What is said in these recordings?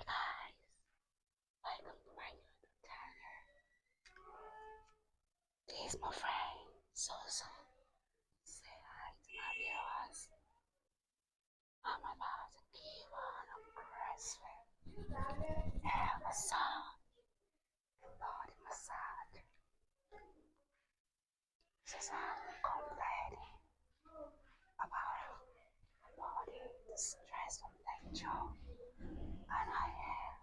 guys, welcome back to the channel. This is my friend Soso. Say hi to my viewers. I'm about to give on a graceful hair massage, body massage. Since I'm complaining about body distress from nature, and I have,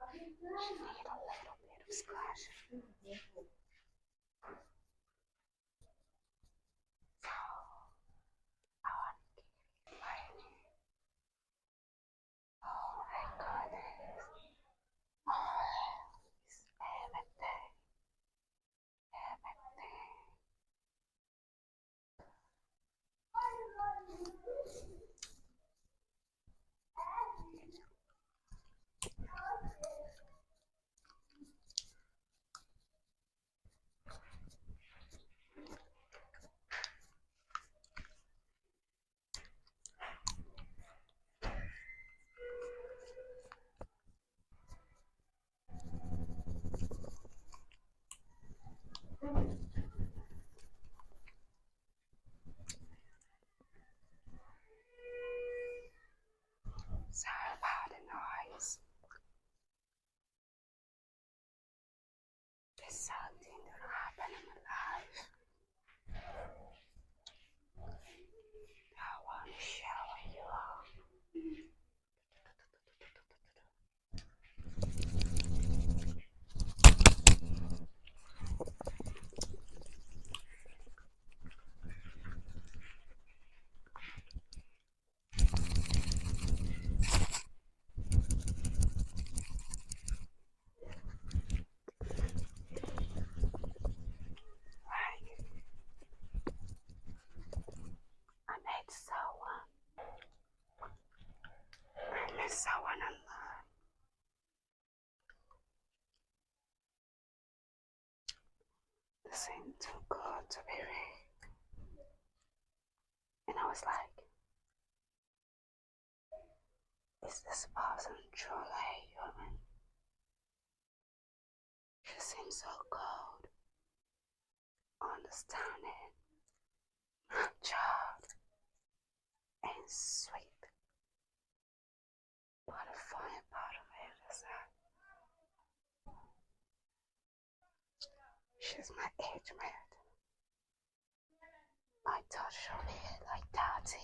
she need a little bit of scratching. So I want to give it my oh my goodness. Oh, it's everything. Sorry about the noise. There's something that happened in my life. I want to share with you all. Right. I met someone. Online. It seemed too good to be real. And I was like, is this person truly human? She seems so cold, understanding, mature, and sweet. But the funny part of it is that she's my age mate. I thought she'll be like 30,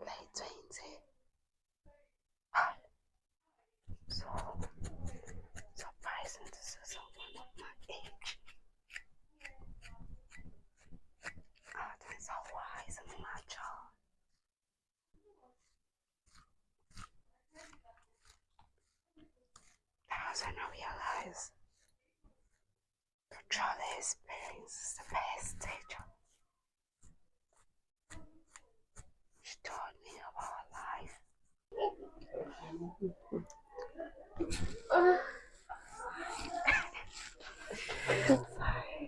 late 20. So surprising to see someone of my age. Acting so wise and mature. That's when I realized the truly experience is the best teacher. She taught me about life. Sorry.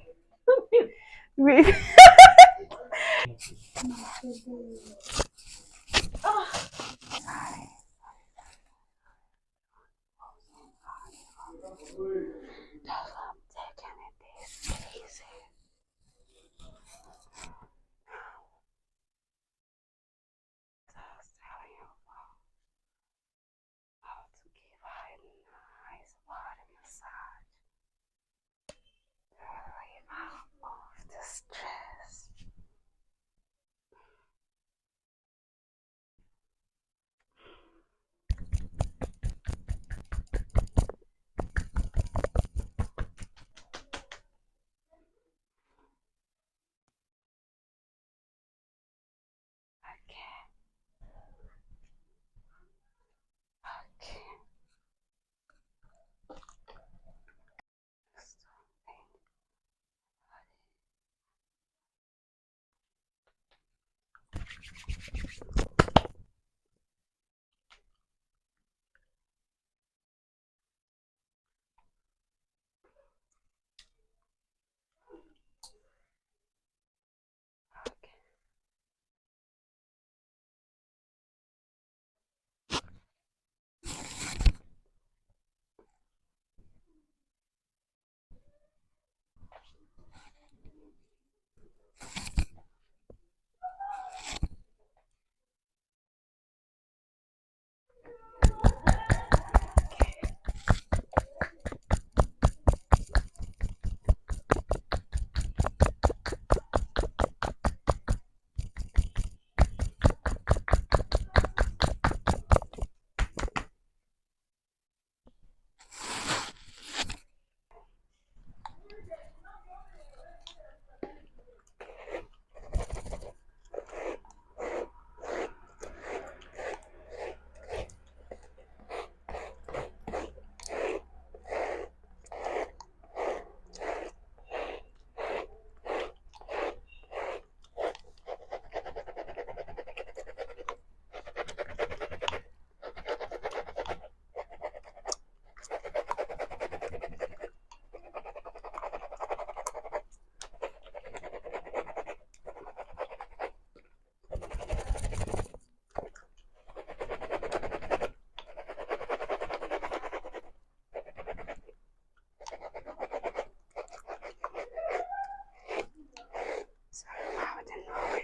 Sorry. That's why I'm taking it this easy. So I was telling you about how to give her a nice body massage to relieve her of the stress.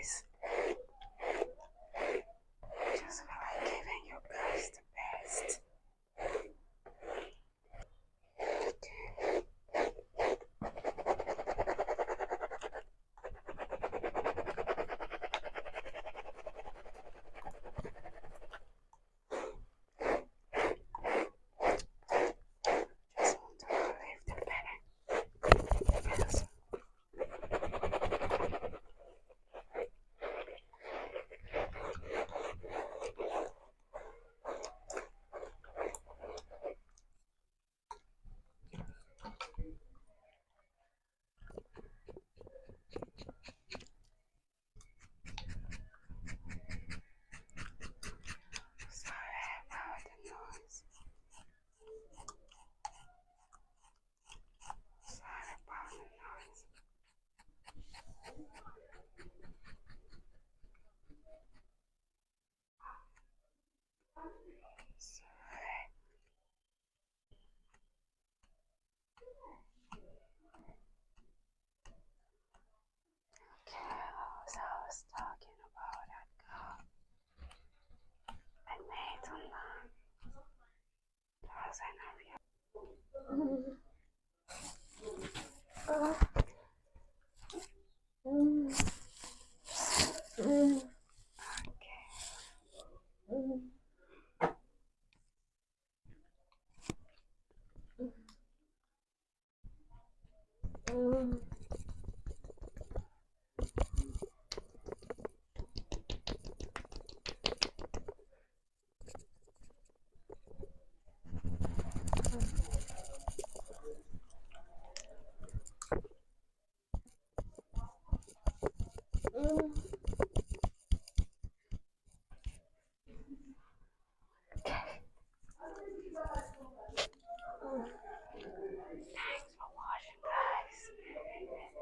guys. Just feel like giving you guys the best. Okay. Just want to relieve the pain. Yes. Sorry about the noise. Sorry about the noise. Sorry. Okay, so I was talking about that girl I made online. That was an area. Thanks for watching, guys.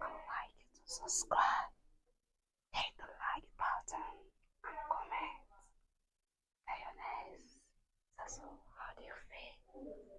Don't like it to subscribe. Hit the like button and comment. Mayonnaise. So, how do you feel?